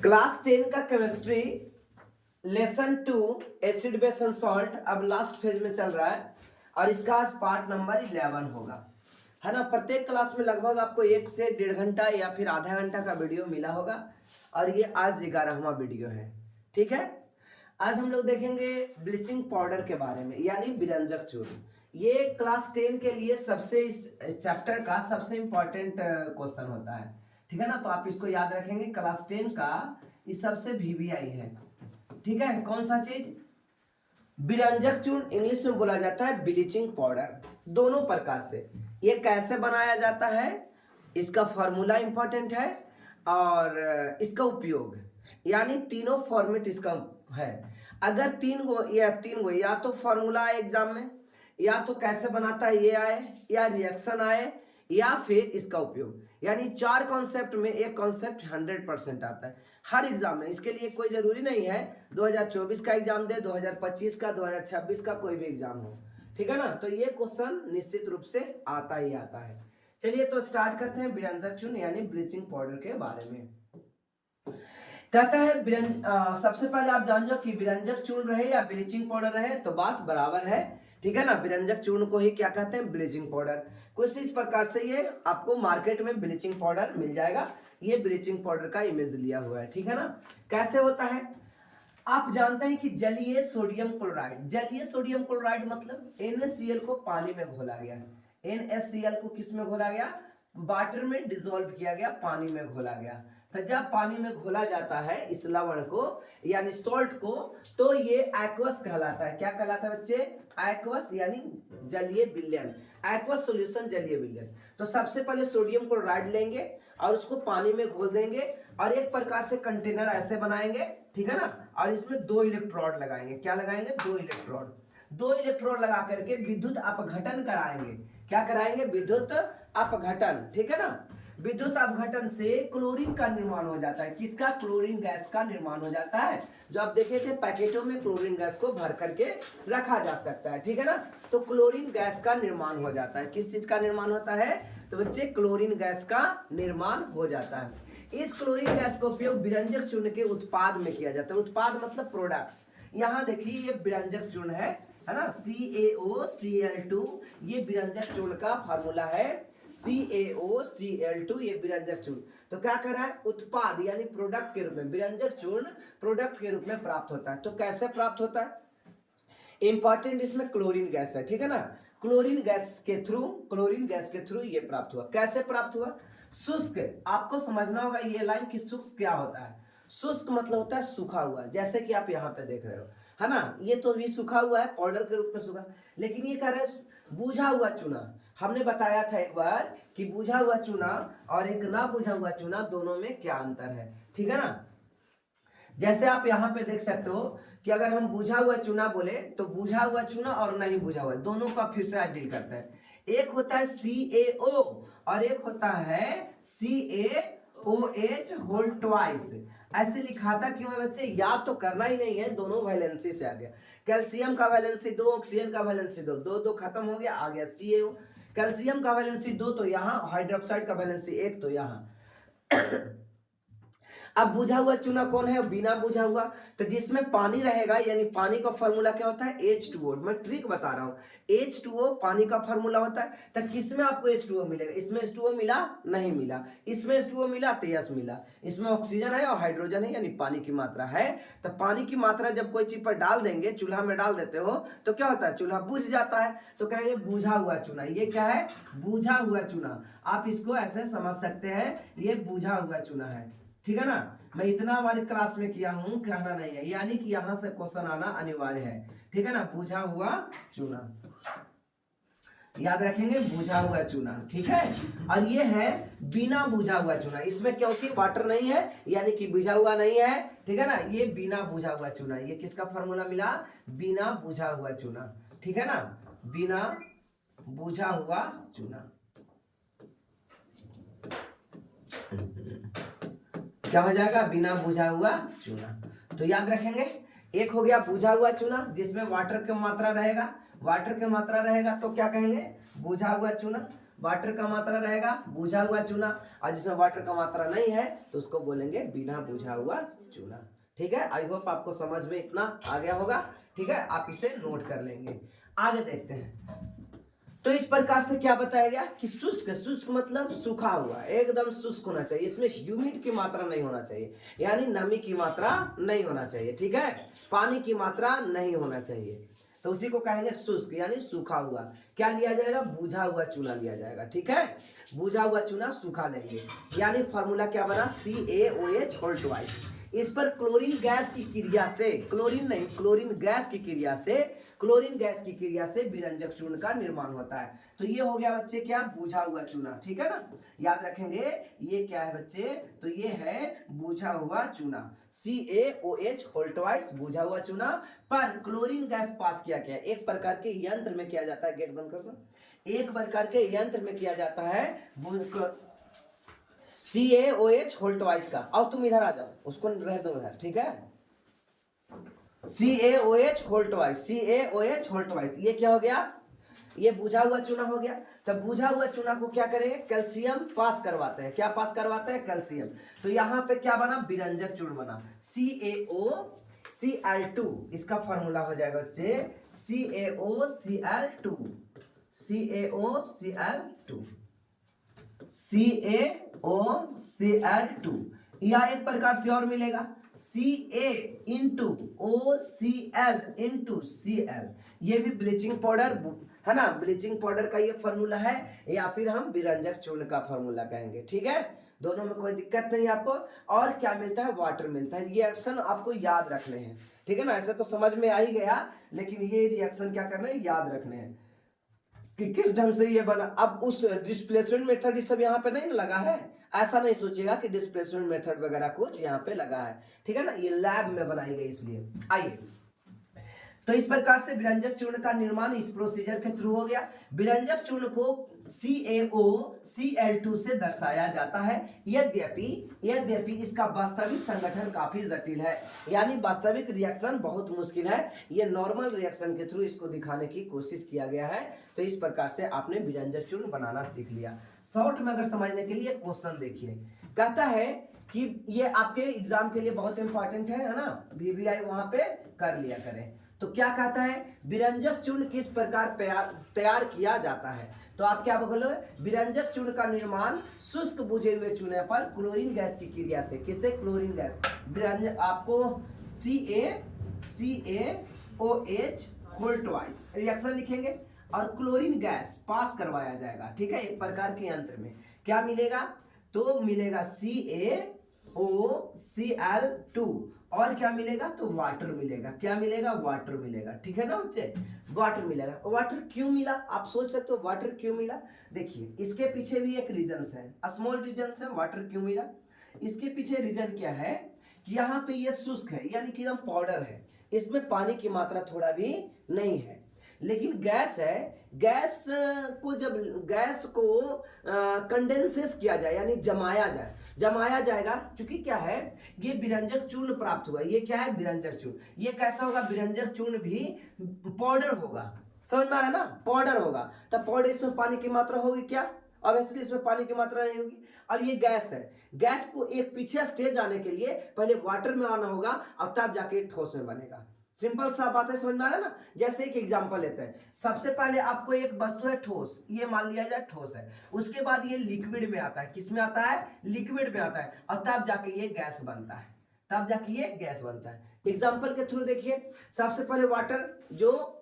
Class 10 का chemistry lesson 2 acid base and salt अब last phase में चल रहा है और इसका आज पार्ट नंबर 11 होगा, है ना। प्रत्येक क्लास में लगभग आपको 1 से 1.5 घंटा या फिर आधा घंटा का वीडियो मिला होगा और ये आज 11वां वीडियो है, ठीक है। आज हम लोग देखेंगे ब्लीचिंग पाउडर के बारे में, यानी विरंजक चूर्ण। ये क्लास 10 के लिए सबसे इस चैप्टर का सबसे इंपॉर्टेंट क्वेश्चन होता है, ठीक है ना। तो आप इसको याद रखेंगे, क्लास 10 का ये सबसे VVI है, ठीक है। कौन सा चीज? विरंजक चूर्ण, इंग्लिश में बोला जाता है ब्लीचिंग पाउडर। दोनों प्रकार से ये कैसे बनाया जाता है, इसका फॉर्मूला इंपॉर्टेंट है और इसका उपयोग, यानी तीनों फॉर्मेट इसका है। अगर तीन गो या तो फॉर्मूला आए एग्जाम में, या तो कैसे बनाता है ये आए, या रिएक्शन आए, या फिर इसका उपयोग, यानी 4 कॉन्सेप्ट में एक कॉन्सेप्ट 100% आता है हर एग्जाम में। इसके लिए कोई जरूरी नहीं है 2024 का एग्जाम दे, 2025 का, 2026 का, कोई भी एग्जाम हो, ठीक है ना। तो ये क्वेश्चन निश्चित रूप से आता ही आता है। चलिए तो स्टार्ट करते हैं विरंजक चूर्ण यानी ब्लीचिंग पाउडर के बारे में। कहता है सबसे पहले आप जान जाओ कि विरंजक चूर्ण रहे या ब्लीचिंग पाउडर रहे तो बात बराबर है, ठीक है ना। विरंजक चूर्ण को ही क्या कहते हैं? Bleaching powder. कुछ इस प्रकार से ये आपको मार्केट में ब्लीचिंग पाउडर मिल जाएगा। ये ब्लीचिंग पाउडर का इमेज लिया हुआ है, ठीक है ना। कैसे होता है? आप जानते हैं कि जलीय सोडियम क्लोराइड, जलीय सोडियम क्लोराइड मतलब NaCl को पानी में घोला गया है। NaCl को किस में घोला गया? वाटर में डिसॉल्व किया गया, पानी में घोला गया। तो जब पानी में घोला जाता है इस लवण को यानी सॉल्ट को, तो ये एक्वस कहलाता है। क्या कहलाता है बच्चे? एक्वस यानी जलीय विलयन, एक्वस सॉल्यूशन जलीय विलयन। तो सबसे पहले सोडियम क्लोराइड लेंगे और उसको पानी में घोल देंगे और एक प्रकार से कंटेनर ऐसे बनाएंगे, ठीक है ना। और इसमें 2 इलेक्ट्रोड लगाएंगे। क्या लगाएंगे? 2 इलेक्ट्रोड। 2 इलेक्ट्रोड लगा करके विद्युत अपघटन कराएंगे। क्या कराएंगे? विद्युत अपघटन, ठीक है ना। विद्युत अपघटन से क्लोरीन का निर्माण हो जाता है। किसका? क्लोरीन गैस का निर्माण हो जाता है। जो आप देखे थे पैकेटों में क्लोरीन गैस को भर करके रखा जा सकता है, ठीक है ना। तो क्लोरीन गैस का निर्माण हो जाता है। किस चीज का निर्माण होता है? तो बच्चे क्लोरीन गैस का निर्माण हो जाता है। इस क्लोरीन गैस का उपयोग विरंजक चूर्ण के उत्पाद में किया जाता है। उत्पाद मतलब प्रोडक्ट्स। यहाँ देखिए ये विरंजक चूर्ण है ना, CaOCl2। ये विरंजक चूर्ण का फार्मूला है, CaOCl2। ये विरंजक चूर्ण तो क्या कर रहा है? उत्पाद यानी प्रोडक्ट के रूप में, विरंजक चूर्ण प्रोडक्ट के रूप में प्राप्त होता है। तो कैसे प्राप्त होता है? इंपॉर्टेंट इसमें क्लोरीन गैस है, ठीक है ना। क्लोरीन गैस के थ्रू ये प्राप्त हुआ। कैसे प्राप्त हुआ? शुष्क, आपको समझना होगा ये लाइन कि शुष्क क्या होता है। शुष्क मतलब होता है सूखा हुआ, जैसे कि आप यहाँ पे देख रहे हो, है ना। ये तो भी सूखा हुआ है, पाउडर के रूप में सूखा, लेकिन ये कह रहे हैं बुझा हुआ चूना। हमने बताया था एक बार कि बुझा हुआ चूना और एक ना बुझा हुआ चूना, दोनों में क्या अंतर है, ठीक है ना। जैसे आप यहाँ पे देख सकते हो कि अगर हम बुझा हुआ चूना बोले तो बुझा हुआ चूना और नहीं बुझा हुआ, दोनों का फिर से डील करता है। एक होता है CaO और एक होता है CaOH होल ट्वाइस। ऐसे लिखा था क्यों है बच्चे? याद तो करना ही नहीं है, दोनों वैलेंसी से आ गया। कैल्शियम का वैलेंसी 2, ऑक्सीजन का वैलेंसी 2, 2 2 खत्म हो गया, आ गया CaO। कैल्शियम का वैलेंसी 2 तो यहाँ, हाइड्रोक्साइड का वैलेंसी 1 तो यहाँ। अब बुझा हुआ चूना कौन है? बिना बुझा हुआ। तो जिसमें पानी रहेगा, यानी पानी का फॉर्मूला क्या होता है? H2O। मैं ट्रिक बता रहा हूँ, H2O पानी का फॉर्मूला होता है। तो किसमें आपको H2O मिलेगा? इसमें H2O मिला? नहीं मिला। इसमें H2O मिला? तो यस मिला। इसमें ऑक्सीजन है और हाइड्रोजन है, यानी पानी की मात्रा है। तो पानी की मात्रा जब कोई चीज पर डाल देंगे, चूल्हा में डाल देते हो, तो क्या होता है? चूल्हा बुझ जाता है। तो कहेंगे बुझा हुआ चूना। ये क्या है? बुझा हुआ चूना। आप इसको ऐसे समझ सकते हैं, ये बुझा हुआ चूना है, ठीक है ना। मैं इतना हमारी क्लास में किया हूं, कहना नहीं है, यानी कि यहां से क्वेश्चन आना अनिवार्य है, ठीक है ना। बुझा हुआ चूना याद रखेंगे, बुझा हुआ चूना, ठीक है। और ये है बिना बुझा हुआ चूना। इसमें क्योंकि वाटर नहीं है, यानी कि बुझा हुआ नहीं है, ठीक है ना। ये बिना बुझा हुआ चूना। ये किसका फॉर्मूला मिला? बिना बुझा हुआ चूना, ठीक है ना। बिना बुझा हुआ चूना क्या हो जाएगा? बिना बुझा हुआ चूना। तो याद रखेंगे, एक हो गया बुझा हुआ चूना जिसमें वाटर की मात्रा रहेगा, वाटर की मात्रा रहेगा तो क्या कहेंगे? बुझा हुआ चूना। वाटर का मात्रा रहेगा बुझा हुआ चूना, और जिसमें वाटर का मात्रा नहीं है तो उसको बोलेंगे बिना बुझा हुआ चूना। ठीक है, आई होप आपको समझ में इतना आ गया होगा। ठीक है, आप इसे नोट कर लेंगे। आगे देखते हैं। तो इस प्रकार से क्या बताया गया कि शुष्क, शुष्क मतलब सूखा हुआ, एकदम शुष्क होना चाहिए, इसमें ह्यूमिड की मात्रा नहीं होना चाहिए, यानी नमी की मात्रा नहीं होना चाहिए। ठीक है, पानी की मात्रा नहीं होना चाहिए, तो उसी को कहेंगे शुष्क यानी सूखा हुआ। क्या लिया जाएगा? बुझा हुआ चूना लिया जाएगा। ठीक है, बुझा हुआ चूना सूखा लेंगे, यानी फॉर्मूला क्या बना? CaOH whole twice. इस पर क्लोरीन गैस की क्रिया से, क्लोरीन नहीं क्लोरीन गैस की क्रिया से, क्लोरीन गैस की क्रिया से विरंजक चूर्ण का निर्माण होता है। तो ये हो गया बच्चे क्या? बुझा हुआ चूना। ठीक है ना, याद रखेंगे ये क्या है बच्चे? तो ये है बुझा हुआ चूना, CaOH होल ट्वाइस बुझा हुआ चूना पर क्लोरीन गैस पास किया गया। एक प्रकार के यंत्र में किया जाता है, गेट बंद कर सो, एक प्रकार के यंत्र में किया जाता है CaOH होल ट्वाइस का। और तुम इधर आ जाओ, उसको रह दो उधर। ठीक है, CaOH whole twice, CaOH whole twice, ये क्या हो गया? ये बुझा हुआ चूना हो गया। तब बुझा हुआ चूना को क्या करेंगे? कैल्शियम पास करवाते हैं। क्या पास करवाते हैं? कैल्शियम। तो यहाँ पे क्या बना? विरंजक चूर्ण बना, CaOCl2। इसका फॉर्मूला हो जाएगा बच्चे CaOCl2, CaOCl2, CaOCl2। या एक प्रकार से और मिलेगा CaOCl, ये भी ब्लीचिंग पाउडर है ना, ब्लीचिंग पाउडर का ये फॉर्मूला है, या फिर हम विरंजक चूर्ण का फॉर्मूला कहेंगे। ठीक है, दोनों में कोई दिक्कत नहीं आपको। और क्या मिलता है? वाटर मिलता है। ये रिएक्शन आपको याद रखने हैं। ठीक है ना, ऐसे तो समझ में आ ही गया, लेकिन ये रिएक्शन क्या करना है? याद रखने हैं कि किस ढंग से ये बना। अब उस डिस्प्लेसमेंट मेथड इस सब यहाँ पे नहीं लगा है, ऐसा नहीं सोचिएगा कि डिस्प्लेसमेंट मेथड वगैरह कुछ यहाँ पे लगा है। ठीक है ना, ये लैब में बनाई गई इसलिए। आइए, तो इस प्रकार से विरंजक चूर्ण का निर्माण इस प्रोसीजर के थ्रू हो गया। विरंजक चूर्ण को CaOCl2 से दर्शाया जाता है। यद्यपि इसका वास्तविक संगठन काफी जटिल है, यानी वास्तविक रिएक्शन बहुत मुश्किल है। ये नॉर्मल रिएक्शन के थ्रू इसको दिखाने की कोशिश किया गया है। तो इस प्रकार से आपने विरंजक चूर्ण बनाना सीख लिया। शॉर्ट में अगर समझने के लिए क्वेश्चन देखिए, कहता है कि ये आपके एग्जाम के लिए बहुत इंपॉर्टेंट है ना, VVI वहां पे कर लिया करें। तो क्या कहता है? विरंजक चूर्ण किस प्रकार तैयार किया जाता है? तो आप क्या बोलोगे? विरंजक चूर्ण का निर्माण शुष्क बुझे हुए चूने पर क्लोरीन गैस की क्रिया से। किससे? Chlorine gas. विरंजक आपको CaOH होल ट्वाइस रिएक्शन लिखेंगे और क्लोरीन गैस पास करवाया जाएगा। ठीक है, एक प्रकार के यंत्र में क्या मिलेगा? तो मिलेगा CaOCl2, और क्या मिलेगा? तो वाटर मिलेगा। क्या मिलेगा? वाटर मिलेगा। ठीक है ना बच्चे, वाटर मिलेगा। वाटर क्यों मिला? आप सोच सकते हो वाटर क्यों मिला। देखिए, इसके पीछे भी एक रीजन है, स्मॉल रीजन है। वाटर क्यों मिला? इसके पीछे रीजन क्या है कि यहाँ पे ये शुष्क है, यानी कि एकदम पाउडर है, इसमें पानी की मात्रा थोड़ा भी नहीं है। लेकिन गैस है, गैस को जब गैस को कंडेंसेस किया जाए, यानी जमाया जाएगा, क्योंकि क्या है? ये विरंजक चूर्ण प्राप्त हुआ। ये क्या है? विरंजक चूर्ण। ये कैसा होगा? विरंजक चूर्ण भी पाउडर होगा। समझ में आ रहा है ना? पाउडर होगा, तब पाउडर इसमें पानी की मात्रा होगी क्या? ऑब्वियसली इसमें पानी की मात्रा नहीं होगी। और ये गैस है, गैस को एक पीछे स्टेज आने के लिए पहले वाटर में आना होगा और तब जाके ठोस में बनेगा। सिंपल सा बात है, समझ में आ रहा है ना? जैसे एक एग्जांपल लेते हैं। सबसे पहले आपको एक वस्तु है ठोस, ये मान लिया जाए ठोस है। उसके बाद ये लिक्विड में आता है। किस में आता है? लिक्विड में आता है, और तब जाके ये गैस बनता है। तब जाके ये गैस बनता है। एग्जांपल के थ्रू देखिए, सबसे पहले वाटर जो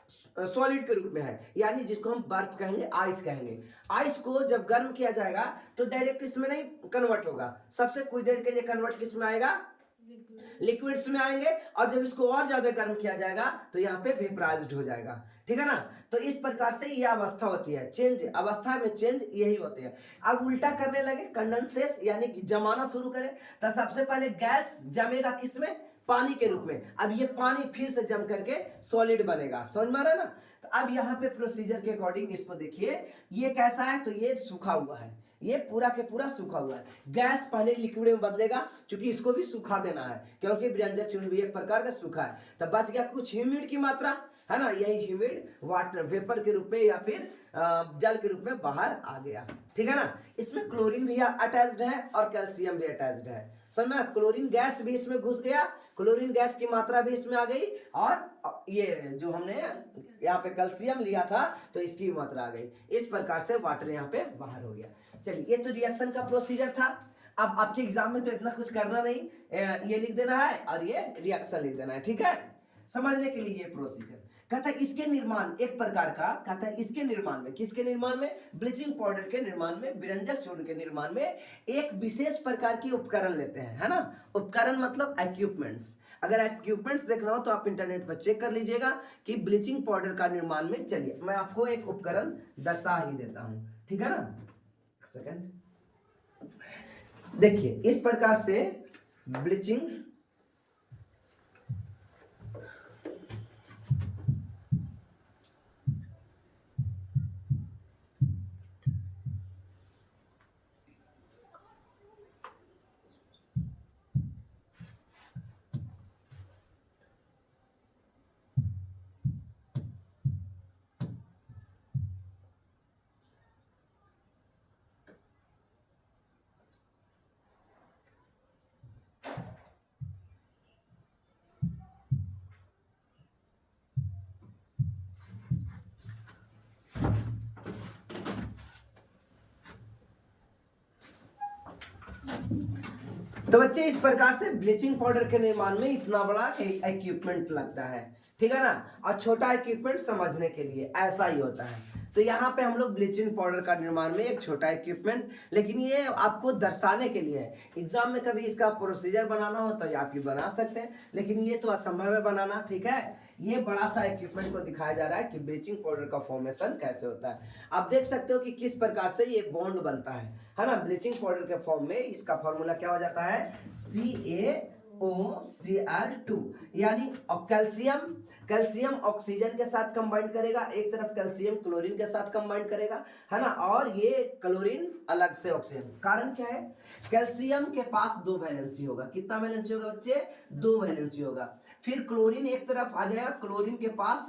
सॉलिड के रूप में है, यानी जिसको हम बर्फ कहेंगे, आइस कहेंगे। आइस को जब गर्म किया जाएगा तो डायरेक्ट इसमें नहीं कन्वर्ट होगा, सबसे कुछ देर के लिए कन्वर्ट किस में आएगा? लिक्विड्स में आएंगे। और जब इसको और ज्यादा गर्म किया जाएगा तो यहाँ पे वेपराइज्ड हो जाएगा। ठीक है ना? तो इस प्रकार से यह अवस्था होती है, चेंज, अवस्था में चेंज यही होती है। अब उल्टा करने लगे, कंडेंसेस यानी कि जमाना शुरू करें, तो सबसे पहले गैस जमेगा किसमें? पानी के रूप में। अब ये पानी फिर से जम करके सॉलिड बनेगा। समझ में आ रहा है ना? तो अब यहाँ पे प्रोसीजर के अकॉर्डिंग इसको देखिए, ये कैसा है? तो ये सूखा हुआ है, ये पूरा के पूरा सूखा हुआ है। गैस पहले लिक्विड में बदलेगा, क्योंकि इसको भी सूखा देना है, क्योंकि विरंजक चूर्ण भी एक प्रकार का सूखा है। तब बच गया कुछ ह्यूमिड की मात्रा, है ना, यही ह्यूमिड वाटर वेपर के रूप में या फिर जल के रूप में बाहर आ गया। ठीक है ना, इसमें क्लोरीन भी अटैच्ड है और कैल्शियम भी अटैच्ड है। समझ में, क्लोरीन गैस भी इसमें घुस गया, क्लोरीन गैस की मात्रा भी इसमें आ गई, और ये जो हमने यहाँ पे कैल्शियम लिया था तो इसकी भी मात्रा आ गई। इस प्रकार से वाटर यहाँ पे बाहर हो गया। चलिए, ये तो रिएक्शन का प्रोसीजर था। अब आपके एग्जाम में तो इतना कुछ करना नहीं, ये लिख देना है और ये रिएक्शन लिख देना है। ठीक है, समझने के लिए ये प्रोसीजर। कहता है इसके निर्माण एक प्रकार का, कहता है इसके निर्माण में, किसके निर्माण में, ब्लीचिंग पाउडर के निर्माण में, विरंजक चूर्ण के निर्माण में एक विशेष प्रकार की उपकरण लेते हैं, है ना। उपकरण मतलब इक्विपमेंट्स। अगर इक्विपमेंट्स देखना हो तो आप इंटरनेट पर चेक कर लीजिएगा कि ब्लीचिंग पाउडर का निर्माण में। चलिए, मैं आपको एक उपकरण दर्शा ही देता हूं, ठीक है ना। एक सेकंड, देखिए इस प्रकार से ब्लीचिंग तो बच्चे इस प्रकार से ब्लीचिंग पाउडर के निर्माण में इतना बड़ा इक्विपमेंट लगता है, ठीक है ना। और छोटा इक्विपमेंट समझने के लिए ऐसा ही होता है। तो यहाँ पे हम लोग ब्लीचिंग पाउडर का निर्माण में एक छोटा इक्विपमेंट, लेकिन ये आपको दर्शाने के लिए है। एग्जाम में कभी इसका प्रोसीजर बनाना हो तो आप ये बना सकते हैं, लेकिन ये तो असंभव है बनाना। ठीक है, ये बड़ा सा इक्विपमेंट को दिखाया जा रहा है कि ब्लीचिंग पाउडर का फॉर्मेशन कैसे होता है। आप देख सकते हो कि किस प्रकार से ये बॉन्ड बनता है ना। ब्लीचिंग पाउडर के फॉर्म में इसका फॉर्मूला क्या हो जाता है, CaOCl2, यानी कैल्शियम ऑक्सीजन के साथ कंबाइन करेगा, एक तरफ कैल्शियम क्लोरीन के साथ कंबाइन करेगा, है ना। और ये क्लोरीन अलग से ऑक्सीजन। कारण क्या है, कैल्शियम के पास 2 वैलेंसी होगा। कितना वैलेंसी होगा बच्चे, 2 वैलेंसी होगा। फिर क्लोरीन एक तरफ आ जाएगा, क्लोरीन के पास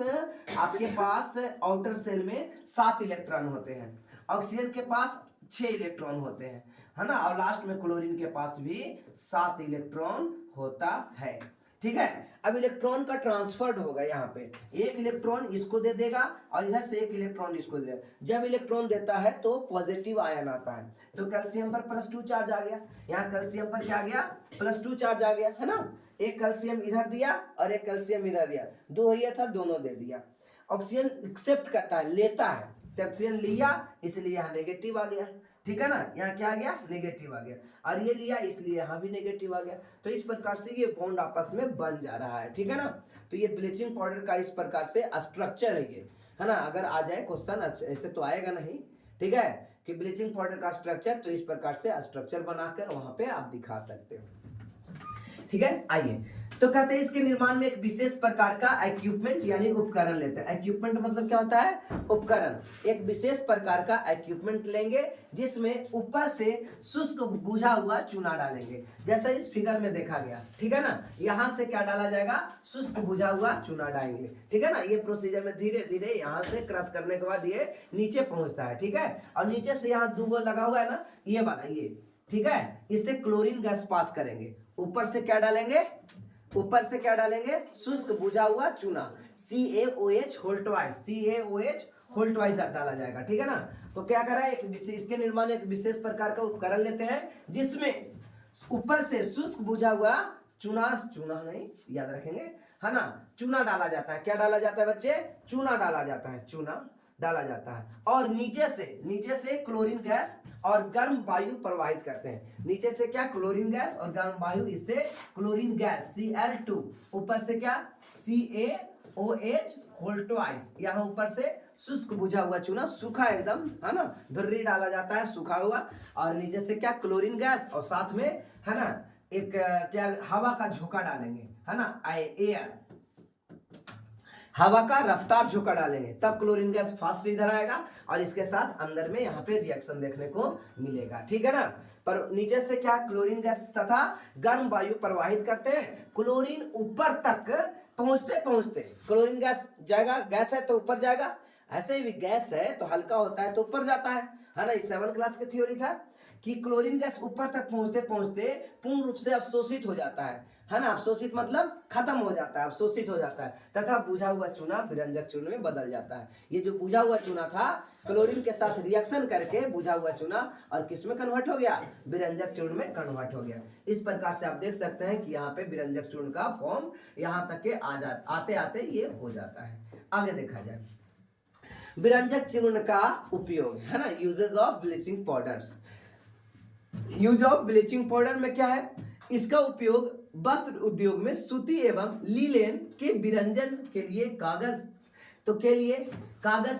आपके पास आउटर सेल में 7 इलेक्ट्रॉन होते हैं, ऑक्सीजन के पास 6 इलेक्ट्रॉन होते हैं, है ना। और लास्ट में क्लोरीन के पास भी 7 इलेक्ट्रॉन होता है। ठीक है, अब इलेक्ट्रॉन का ट्रांसफर होगा। यहाँ पे एक इलेक्ट्रॉन इसको दे देगा और इधर से एक इलेक्ट्रॉन इसको दे देगा। जब इलेक्ट्रॉन देता है तो पॉजिटिव आयन आता है, तो कैल्शियम पर +2 चार्ज आ गया। यहाँ कैल्शियम पर क्या आ गया, +2 चार्ज आ गया, है ना। एक कैल्शियम इधर दिया और एक कैल्शियम इधर दिया, 2 ये था, दोनों दे दिया। ऑक्सीजन एक्सेप्ट करता है, लेता है, तो ऑक्सीजन लिया इसलिए यहाँ नेगेटिव आ गया। ठीक है ना, यहाँ क्या आ गया, नेगेटिव आ गया। और ये लिया इसलिए यहाँ भी नेगेटिव आ गया। तो इस प्रकार से ये बॉन्ड आपस में बन जा रहा है। ठीक है ना, तो ये ब्लीचिंग पाउडर का इस प्रकार से स्ट्रक्चर है ये, है ना। अगर आ जाए क्वेश्चन, ऐसे तो आएगा नहीं, ठीक है, कि ब्लीचिंग पाउडर का स्ट्रक्चर, तो इस प्रकार से स्ट्रक्चर बनाकर वहां पे आप दिखा सकते हो। ठीक है, आइए, तो कहते हैं इसके निर्माण में एक विशेष प्रकार का इक्विपमेंट यानी उपकरण लेते हैं। इक्विपमेंट मतलब क्या होता है, उपकरण। एक विशेष प्रकार का इक्विपमेंट लेंगे जिसमें ऊपर से शुष्क बुझा हुआ चूना डालेंगे, जैसा इस फिगर में देखा गया। ठीक है ना, यहाँ से क्या डाला जाएगा, शुष्क बुझा हुआ चूना डालेंगे। ठीक है ना, ये प्रोसीजर में धीरे धीरे यहाँ से क्रश करने के बाद ये नीचे पहुंचता है। ठीक है, और नीचे से यहाँ 2 लगा हुआ है ना, ये वाला, ये, ठीक है, इससे क्लोरीन गैस पास करेंगे। ऊपर से क्या डालेंगे, ऊपर से क्या डालेंगे, शुष्क बुझा हुआ चूना, CaOH होल ट्वाइस डाला जाएगा। ठीक है ना, तो क्या करा है, इसके निर्माण एक विशेष प्रकार का उपकरण लेते हैं जिसमें ऊपर से शुष्क बुझा हुआ चूना नहीं, याद रखेंगे, है ना, चूना डाला जाता है। क्या डाला जाता है बच्चे, चूना डाला जाता है, चूना डाला जाता है। और नीचे से क्लोरीन गैस और गर्म वायु प्रवाहित करते हैं। नीचे से क्या, क्लोरीन गैस और गर्म वायु, इससे क्लोरीन गैस Cl2, ऊपर से क्या, CaOH होल ट्वाइस, यहाँ ऊपर से शुष्क बुझा हुआ चूना, सूखा एकदम, है ना, धुर्री डाला जाता है सूखा हुआ। और नीचे से क्या, क्लोरीन गैस, और साथ में, है ना, एक क्या, हवा का झोंका डालेंगे, है ना, एयर, हवा का रफ्तार झोंका डालेंगे, तब क्लोरीन गैस फास्ट इधर आएगा और इसके साथ अंदर में यहाँ पे रिएक्शन देखने को मिलेगा। ठीक है ना, पर नीचे से क्या, क्लोरीन गैस तथा गर्म वायु प्रवाहित करते हैं। क्लोरीन ऊपर तक पहुंचते पहुंचते क्लोरीन गैस जाएगा, गैस है तो ऊपर जाएगा, ऐसे ही भी गैस है तो हल्का होता है तो ऊपर जाता है ना। इस 7 क्लास की थ्योरी था कि क्लोरीन गैस ऊपर तक पहुंचते पहुंचते पूर्ण रूप से अवशोषित हो जाता है ना। अवशोषित मतलब खत्म हो जाता है, अवशोषित हो जाता है तथा बुझा हुआ चूना विरंजक चूर्ण में बदल जाता है। ये जो बुझा हुआ चूना था क्लोरीन के साथ रिएक्शन करके बुझा हुआ चूना और किस में कन्वर्ट हो गया, विरंजक चूर्ण में कन्वर्ट हो गया। इस प्रकार से आप देख सकते हैं कि यहाँ पे विरंजक चूर्ण का फॉर्म यहाँ तक के आते आते ये हो जाता है। आगे देखा जाए विरंजक चूर्ण का उपयोग है ना, uses of bleaching powders. Use of bleaching powder में क्या है, इसका उपयोग वस्त्र उद्योग में सूती एवं लीलेन के विरंजन के लिए कागज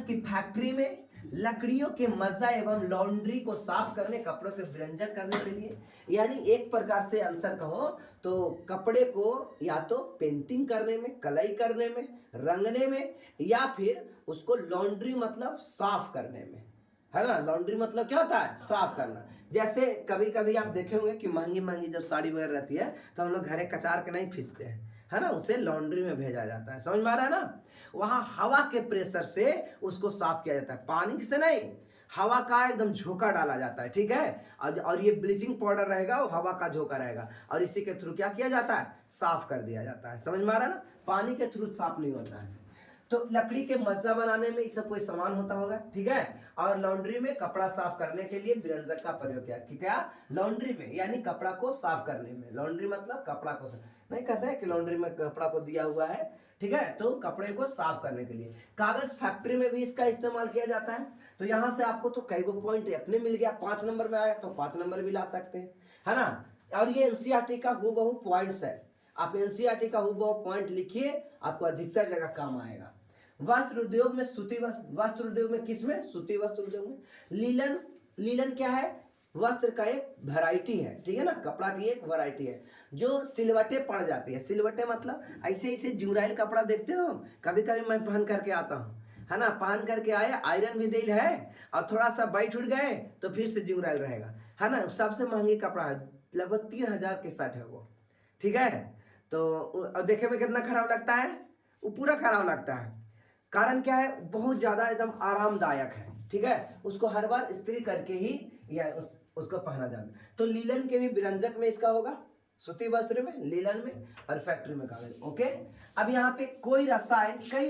की फैक्ट्री में, लकड़ियों के मज्जा एवं लॉन्ड्री को साफ करने, कपड़ों के विरंजन करने के लिए। यानी एक प्रकार से आंसर कहो तो कपड़े को या तो पेंटिंग करने में, कलई करने में, रंगने में, या फिर उसको लॉन्ड्री मतलब साफ करने में, है ना। लॉन्ड्री मतलब क्या होता है, साफ करना। जैसे कभी कभी आप देखे होंगे कि महंगी महंगी जब साड़ी वगैरह रहती है तो हम लोग घरे कचार के नहीं खींचते हैं, है ना, उसे लॉन्ड्री में भेजा जाता है, समझ में आ रहा है ना। वहां हवा के प्रेशर से उसको साफ किया जाता है, पानी से नहीं, हवा का एकदम झोंका डाला जाता है, ठीक है। और ये ब्लीचिंग पाउडर रहेगा वो हवा का झोंका रहेगा और इसी के थ्रू क्या किया जाता है, साफ कर दिया जाता है, समझ में आ रहा है ना। पानी के थ्रू साफ नहीं होता है। तो लकड़ी के मज्जा बनाने में ये सब कोई सामान होता होगा, ठीक है। और लॉन्ड्री में कपड़ा साफ करने के लिए विरंजक का प्रयोग किया, क्या, लॉन्ड्री में, यानी कपड़ा को साफ करने में। लॉन्ड्री मतलब कपड़ा को नहीं कहते हैं कि लॉन्ड्री में कपड़ा को दिया हुआ है, ठीक है, तो कपड़े को साफ करने के लिए। कागज फैक्ट्री में भी इसका इस्तेमाल किया जाता है। तो यहाँ से आपको तो कई गो पॉइंट अपने मिल गया, 5 नंबर में आया तो 5 नंबर भी ला सकते हैं, है ना। और ये एनसीईआरटी का हूबहू पॉइंट्स है, आप एनसीईआरटी का हूबहू पॉइंट लिखिए, आपको अधिकतर जगह काम आएगा। वस्त्र उद्योग में सूती वस्त्र उद्योग में, किसमें, सूती वस्त्र उद्योग में। लीलन क्या है, वस्त्र का एक वैरायटी है, ठीक है ना, कपड़ा की एक वैरायटी है जो सिलवटे पड़ जाती है। सिलवटे मतलब ऐसे ऐसे जुराइल कपड़ा देखते हो, कभी कभी मैं पहन करके आता हूँ, है ना, पहन करके आए, आयरन भी दिल है और थोड़ा सा बैठ उठ गए तो फिर से जुराइल रहेगा, है ना। सबसे महंगी कपड़ा है, लगभग 3000 के शर्ट है वो, ठीक है। तो देखे में कितना खराब लगता है, वो पूरा खराब लगता है। कारण क्या है, बहुत ज्यादा एकदम आरामदायक है, ठीक है, उसको हर बार इस्त्री करके ही या उसको पहना जाना। तो लीलन के भी विरंजक में इसका होगा, सूती वस्त्र में, लीलन में और फैक्ट्री में कागज, ओके। अब यहाँ पे कई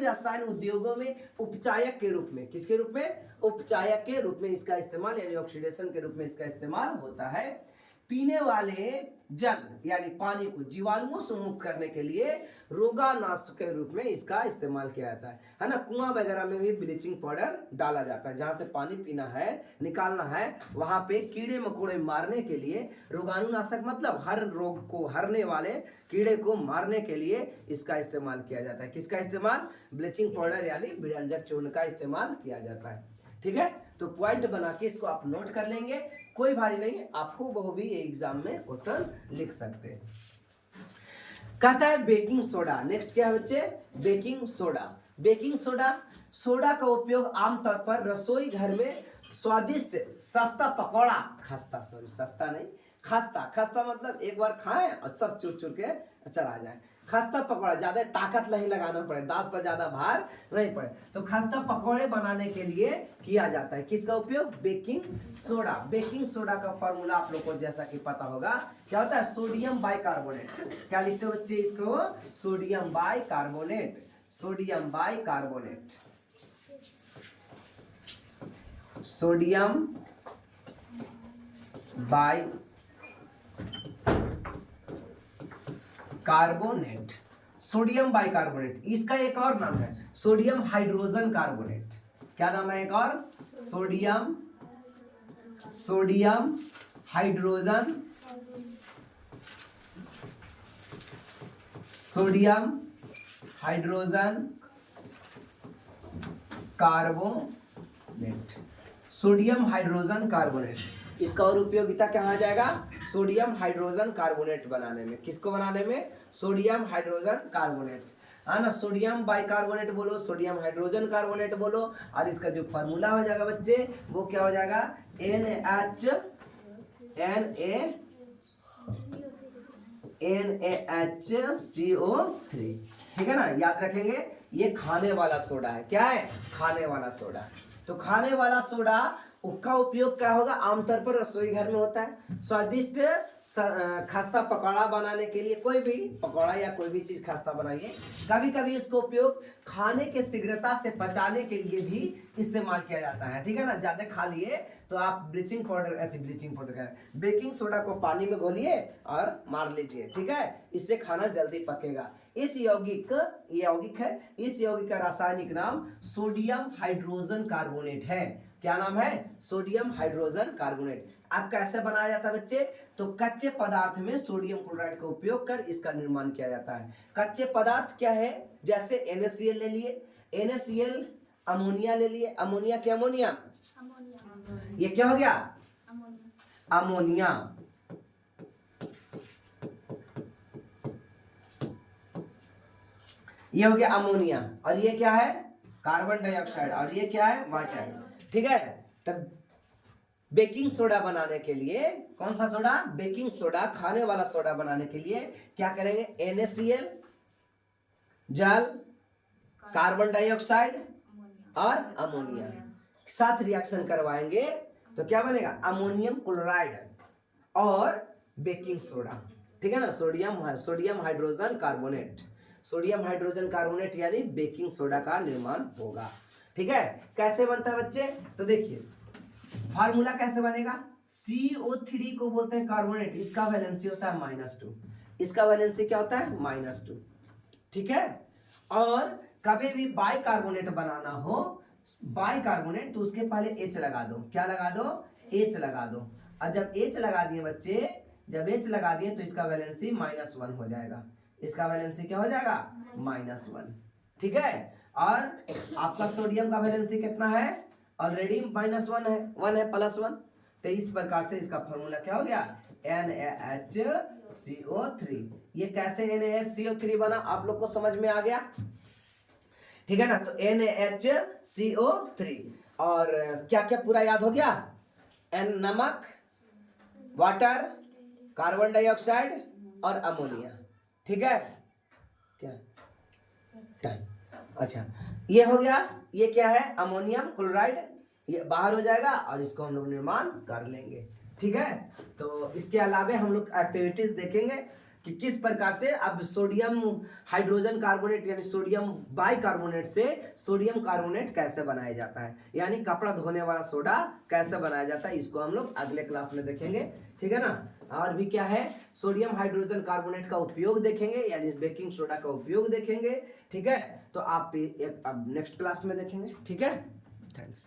रसायन उद्योगों में उपचायक के रूप में, किसके रूप में, उपचायक के रूप में इसका इस्तेमाल, यानी ऑक्सीडेशन के रूप में इसका इस्तेमाल होता है। पीने वाले जल यानी पानी को जीवाणुओं से मुक्त करने के लिए रोगानाशक के रूप में इसका इस्तेमाल किया जाता है ना। कुआं वगैरह में भी ब्लीचिंग पाउडर डाला जाता है, जहां से पानी पीना है, निकालना है, वहां पे कीड़े मकोड़े मारने के लिए रोगाणुनाशक मतलब हर रोग को हरने वाले कीड़े को मारने के लिए इसका इस्तेमाल किया जाता है। किसका इस्तेमाल, ब्लीचिंग पाउडर यानी विरंजक चूर्ण का इस्तेमाल किया जाता है, ठीक है। तो पॉइंट बना के इसको आप नोट कर लेंगे, कोई भारी नहीं है, आपको वो भी एग्जाम में क्वेश्चन लिख सकते हैं। कहता है बेकिंग सोडा, नेक्स्ट क्या है बच्चे, बेकिंग सोडा। बेकिंग सोडा का उपयोग आमतौर पर रसोई घर में स्वादिष्ट सस्ता पकौड़ा, खस्ता मतलब एक बार खाएं और सब चुर चुर के चला जाए। खस्ता पकौड़ा, ज्यादा ताकत नहीं लगाना पड़े, दांत पर ज्यादा भार नहीं पड़े, तो खस्ता पकौड़े बनाने के लिए किया जाता है। किसका उपयोग, बेकिंग सोडा। बेकिंग सोडा का फॉर्मूला आप लोग को जैसा कि पता होगा, क्या होता है, सोडियम बाइकार्बोनेट। क्या लिखते हो बच्चे इसको, sodium bicarbonate, sodium bicarbonate, sodium carbonate, sodium bicarbonate. इसका एक और नाम है सोडियम हाइड्रोजन कार्बोनेट। क्या नाम है एक और, sodium hydrogen, sodium hydrogen carbonate, sodium hydrogen carbonate. इसका और उपयोगिता क्या आ जाएगा, सोडियम हाइड्रोजन कार्बोनेट बनाने में। किसको बनाने में, सोडियम हाइड्रोजन कार्बोनेट, है ना। सोडियम बाइकार्बोनेट बोलो, सोडियम हाइड्रोजन कार्बोनेट बोलो, और इसका जो फार्मूला हो जाएगा बच्चे वो क्या हो जाएगा, NaHCO3, ठीक है ना, याद रखेंगे ये खाने वाला सोडा है। क्या है? खाने वाला सोडा। तो खाने वाला सोडा उसका उपयोग क्या होगा? आमतौर पर रसोई घर में होता है स्वादिष्ट खस्ता पकौड़ा बनाने के लिए। कोई भी पकौड़ा या कोई भी चीज खस्ता बनाइए, कभी कभी उसको उपयोग खाने के शीघ्रता से पचाने के लिए भी इस्तेमाल किया जाता है। ठीक है ना, ज्यादा खा लिए तो आप ब्लीचिंग पाउडर का बेकिंग सोडा को पानी में घोलिए और मार लीजिए। ठीक है, इससे खाना जल्दी पकेगा। इस यौगिक है, इस यौगिक का रासायनिक नाम सोडियम हाइड्रोजन कार्बोनेट है। क्या नाम है? Sodium hydrogen carbonate. अब कैसे बनाया जाता है बच्चे? तो कच्चे पदार्थ में सोडियम क्लोराइड का उपयोग कर इसका निर्माण किया जाता है। कच्चे पदार्थ क्या है? जैसे NaCl ले लिए, NaCl, अमोनिया ले लिए, अमोनिया क्या? अमोनिया, ये क्या हो गया? अमोनिया। ये हो गया अमोनिया, और ये क्या है? कार्बन डाइऑक्साइड, और ये क्या है? वाटर। ठीक है, तब बेकिंग सोडा बनाने के लिए, कौन सा सोडा? बेकिंग सोडा, खाने वाला सोडा बनाने के लिए क्या करेंगे? NaCl, जल, कार्बन डाइऑक्साइड और अमोनिया साथ रिएक्शन करवाएंगे तो क्या बनेगा? अमोनियम क्लोराइड और बेकिंग सोडा। ठीक है ना, sodium hydrogen carbonate, sodium hydrogen carbonate यानी बेकिंग सोडा का निर्माण होगा। ठीक है, कैसे बनता है बच्चे? तो देखिए फार्मूला कैसे बनेगा। CO3 को बोलते हैं कार्बोनेट, इसका वैलेंसी होता है -2, इसका वैलेंसी क्या होता है? -2। ठीक है, और कभी भी बाइकार्बोनेट बनाना हो, बाइकार्बोनेट, तो उसके पहले H लगा दो। क्या लगा दो? H लगा दो। और जब H लगा दिए बच्चे, जब H लगा दिए तो इसका वैलेंसी -1 हो जाएगा। इसका वैलेंसी क्या हो जाएगा? -1। ठीक है, और आपका सोडियम का वैलेंसी कितना है? ऑलरेडी -1 है, 1 है +1। तो इस प्रकार से इसका फॉर्मूला क्या हो गया? NaHCO3। ये कैसे NaHCO3 बना आप लोग को समझ में आ गया? ठीक है ना, तो NaHCO3, और क्या क्या पूरा याद हो गया? N नमक, वाटर, कार्बन डाइऑक्साइड और अमोनिया। ठीक है, क्या टाइम? अच्छा, ये हो गया। ये क्या है? अमोनियम क्लोराइड, ये बाहर हो जाएगा और इसको हम लोग निर्माण कर लेंगे। ठीक है, तो इसके अलावा हम लोग एक्टिविटीज देखेंगे कि किस प्रकार से अब सोडियम हाइड्रोजन कार्बोनेट यानी सोडियम बाइकार्बोनेट से सोडियम कार्बोनेट कैसे बनाया जाता है, यानी कपड़ा धोने वाला सोडा कैसे बनाया जाता है, इसको हम लोग अगले क्लास में देखेंगे। ठीक है ना, और भी क्या है? सोडियम हाइड्रोजन कार्बोनेट का उपयोग देखेंगे, यानी बेकिंग सोडा का उपयोग देखेंगे। ठीक है, तो आप अब नेक्स्ट क्लास में देखेंगे। ठीक है, थैंक्स।